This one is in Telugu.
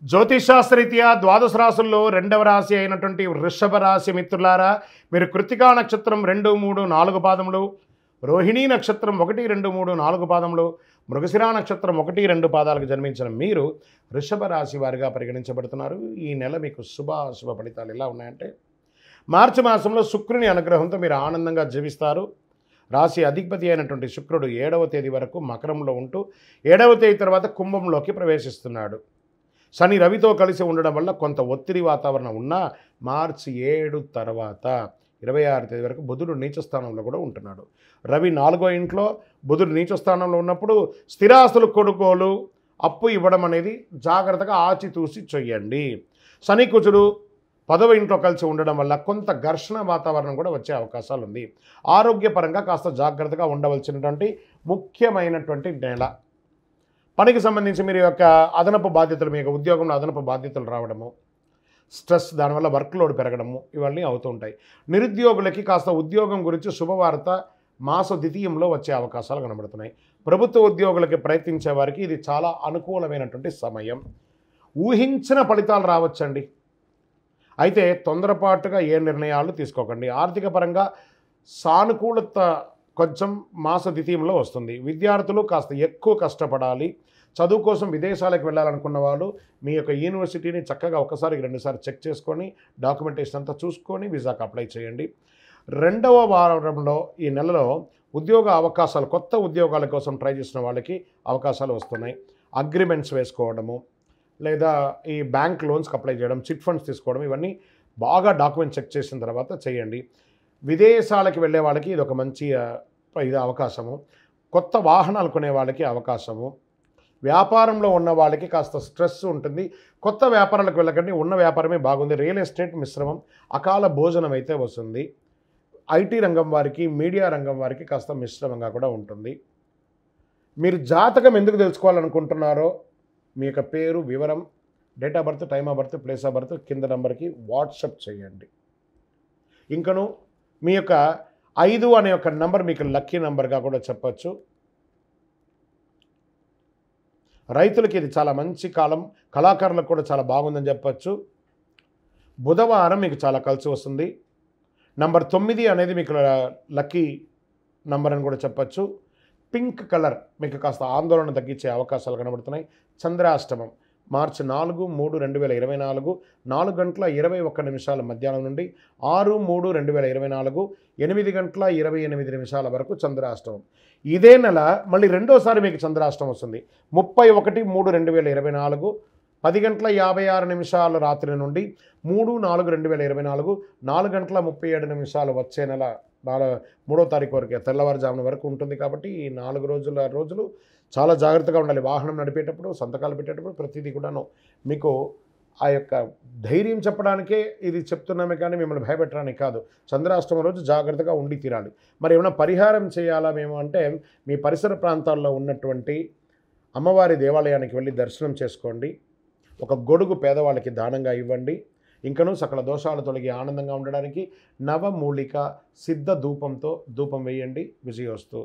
జ్యోతిషాస్త్రరీత్యా ద్వాదశ రాశుల్లో రెండవ రాశి అయినటువంటి వృషభ రాశి మిత్రులారా, మీరు కృత్తికా నక్షత్రం 2, 3, 4 పాదములు, రోహిణీ నక్షత్రం 1, 2, 3, 4 పాదములు, మృగశిరా నక్షత్రం 1, 2 పాదాలకు జన్మించిన మీరు వృషభ రాశి వారిగా పరిగణించబడుతున్నారు. ఈ నెల మీకు శుభాశుభ ఫలితాలు ఎలా ఉన్నాయంటే, మార్చి మాసంలో శుక్రుని అనుగ్రహంతో మీరు ఆనందంగా జీవిస్తారు. రాశి అధిపతి అయినటువంటి శుక్రుడు 7వ తేదీ వరకు మకరంలో ఉంటూ 7వ తేదీ తర్వాత కుంభంలోకి ప్రవేశిస్తున్నాడు. శని రవితో కలిసి ఉండడం వల్ల కొంత ఒత్తిడి వాతావరణం ఉన్నా మార్చి 7 తర్వాత 26వ తేదీ వరకు బుధుడు నీచ స్థానంలో కూడా ఉంటున్నాడు. రవి 4వ ఇంట్లో, బుధుడు నీచ స్థానంలో ఉన్నప్పుడు స్థిరాస్తులు కొనుగోలు, అప్పు ఇవ్వడం అనేది జాగ్రత్తగా ఆచితూసి చెయ్యండి. శని కుజుడు 10వ ఇంట్లో కలిసి ఉండడం వల్ల కొంత ఘర్షణ వాతావరణం కూడా వచ్చే అవకాశాలు ఉంది. ఆరోగ్యపరంగా కాస్త జాగ్రత్తగా ఉండవలసినటువంటి ముఖ్యమైనటువంటి నెల. పనికి సంబంధించి మీరు యొక్క అదనపు బాధ్యతలు, మీ యొక్క ఉద్యోగంలో అదనపు బాధ్యతలు రావడము, స్ట్రెస్, దానివల్ల వర్క్ లోడ్ పెరగడము, ఇవన్నీ అవుతూ ఉంటాయి. నిరుద్యోగులకి కాస్త ఉద్యోగం గురించి శుభవార్త మాస ద్వితీయంలో వచ్చే అవకాశాలు కనబడుతున్నాయి. ప్రభుత్వ ఉద్యోగులకి ప్రయత్నించే వారికి ఇది చాలా అనుకూలమైనటువంటి సమయం. ఊహించిన ఫలితాలు రావచ్చండి. అయితే తొందరపాటుగా ఏ నిర్ణయాలు తీసుకోకండి. ఆర్థిక పరంగా సానుకూలత కొంచెం మాస ద్వితీయంలో వస్తుంది. విద్యార్థులు కాస్త ఎక్కువ కష్టపడాలి. చదువు కోసం విదేశాలకు వెళ్ళాలనుకున్న వాళ్ళు మీ యొక్క యూనివర్సిటీని చక్కగా ఒకసారికి 2 సార్లు చెక్ చేసుకొని, డాక్యుమెంటేషన్ అంతా చూసుకొని వీసాకు అప్లై చేయండి. 2వ వారంలో ఈ నెలలో ఉద్యోగ అవకాశాలు, కొత్త ఉద్యోగాల కోసం ట్రై చేసిన వాళ్ళకి అవకాశాలు వస్తున్నాయి. అగ్రిమెంట్స్ వేసుకోవడము, లేదా ఈ బ్యాంక్ లోన్స్కి అప్లై చేయడం, చిట్ ఫండ్స్ తీసుకోవడం, ఇవన్నీ బాగా డాక్యుమెంట్ చెక్ చేసిన తర్వాత చేయండి. విదేశాలకు వెళ్ళే వాళ్ళకి ఇది ఒక మంచి అవకాశము. కొత్త వాహనాలు కొనే వాళ్ళకి అవకాశము. వ్యాపారంలో ఉన్న వాళ్ళకి కాస్త స్ట్రెస్ ఉంటుంది. కొత్త వ్యాపారాలకు వెళ్ళకండి, ఉన్న వ్యాపారమే బాగుంది. రియల్ ఎస్టేట్ మిశ్రమం, అకాల భోజనం అయితే వస్తుంది. ఐటీ రంగం వారికి, మీడియా రంగం వారికి కాస్త మిశ్రమంగా కూడా ఉంటుంది. మీరు జాతకం ఎందుకు తెలుసుకోవాలనుకుంటున్నారో మీ యొక్క పేరు, వివరం, date of birth, time of birth, place of birth కింద నెంబర్కి వాట్సప్ చేయండి. ఇంకను మీ యొక్క 5 అనే ఒక నెంబర్ మీకు లక్కీ నెంబర్గా కూడా చెప్పచ్చు. రైతులకి ఇది చాలా మంచి కాలం, కళాకారులకు కూడా చాలా బాగుందని చెప్పచ్చు. బుధవారం మీకు చాలా కలిసి వస్తుంది. నంబర్ 9 అనేది మీకు లక్కీ నంబర్ అని కూడా చెప్పచ్చు. పింక్ కలర్ మీకు కాస్త ఆందోళన తగ్గించే అవకాశాలు కనబడుతున్నాయి. చంద్రాష్టమం మార్చి 4, 3, 2024 4 గంటల 21 నిమిషాల మధ్యాహ్నం నుండి 6, 3, 2024 8 గంటల 28 నిమిషాల వరకు చంద్రాష్టమం. ఇదే నెల మళ్ళీ రెండోసారి మీకు చంద్రాష్టమం వస్తుంది. 31, 3, 2024 10 గంటల 56 నిమిషాల రాత్రి నుండి 3, 4, 2024 4 గంటల 37 నిమిషాలు వచ్చే నెల 3వ తారీఖు వరకు తెల్లవారుజామున వరకు ఉంటుంది. కాబట్టి ఈ 4 రోజులు చాలా జాగ్రత్తగా ఉండాలి. వాహనం నడిపేటప్పుడు, సంతకాలు పెట్టేటప్పుడు ప్రతిదీ కూడాను మీకు ఆ యొక్క ధైర్యం చెప్పడానికే ఇది చెప్తున్నామే కానీ మిమ్మల్ని భయపెట్టడానికి కాదు. చంద్రాష్టమం రోజు జాగ్రత్తగా ఉండి తీరాలి. మరి ఏమైనా పరిహారం చేయాలా మేము అంటే, మీ పరిసర ప్రాంతాల్లో ఉన్నటువంటి అమ్మవారి దేవాలయానికి వెళ్ళి దర్శనం చేసుకోండి. ఒక గొడుగు పేదవాళ్ళకి దానంగా ఇవ్వండి. ఇంకనూ సకల దోషాలు తొలగి ఆనందంగా ఉండడానికి నవమూలిక సిద్ధ ధూపంతో ధూపం వేయండి. విజయోస్తు.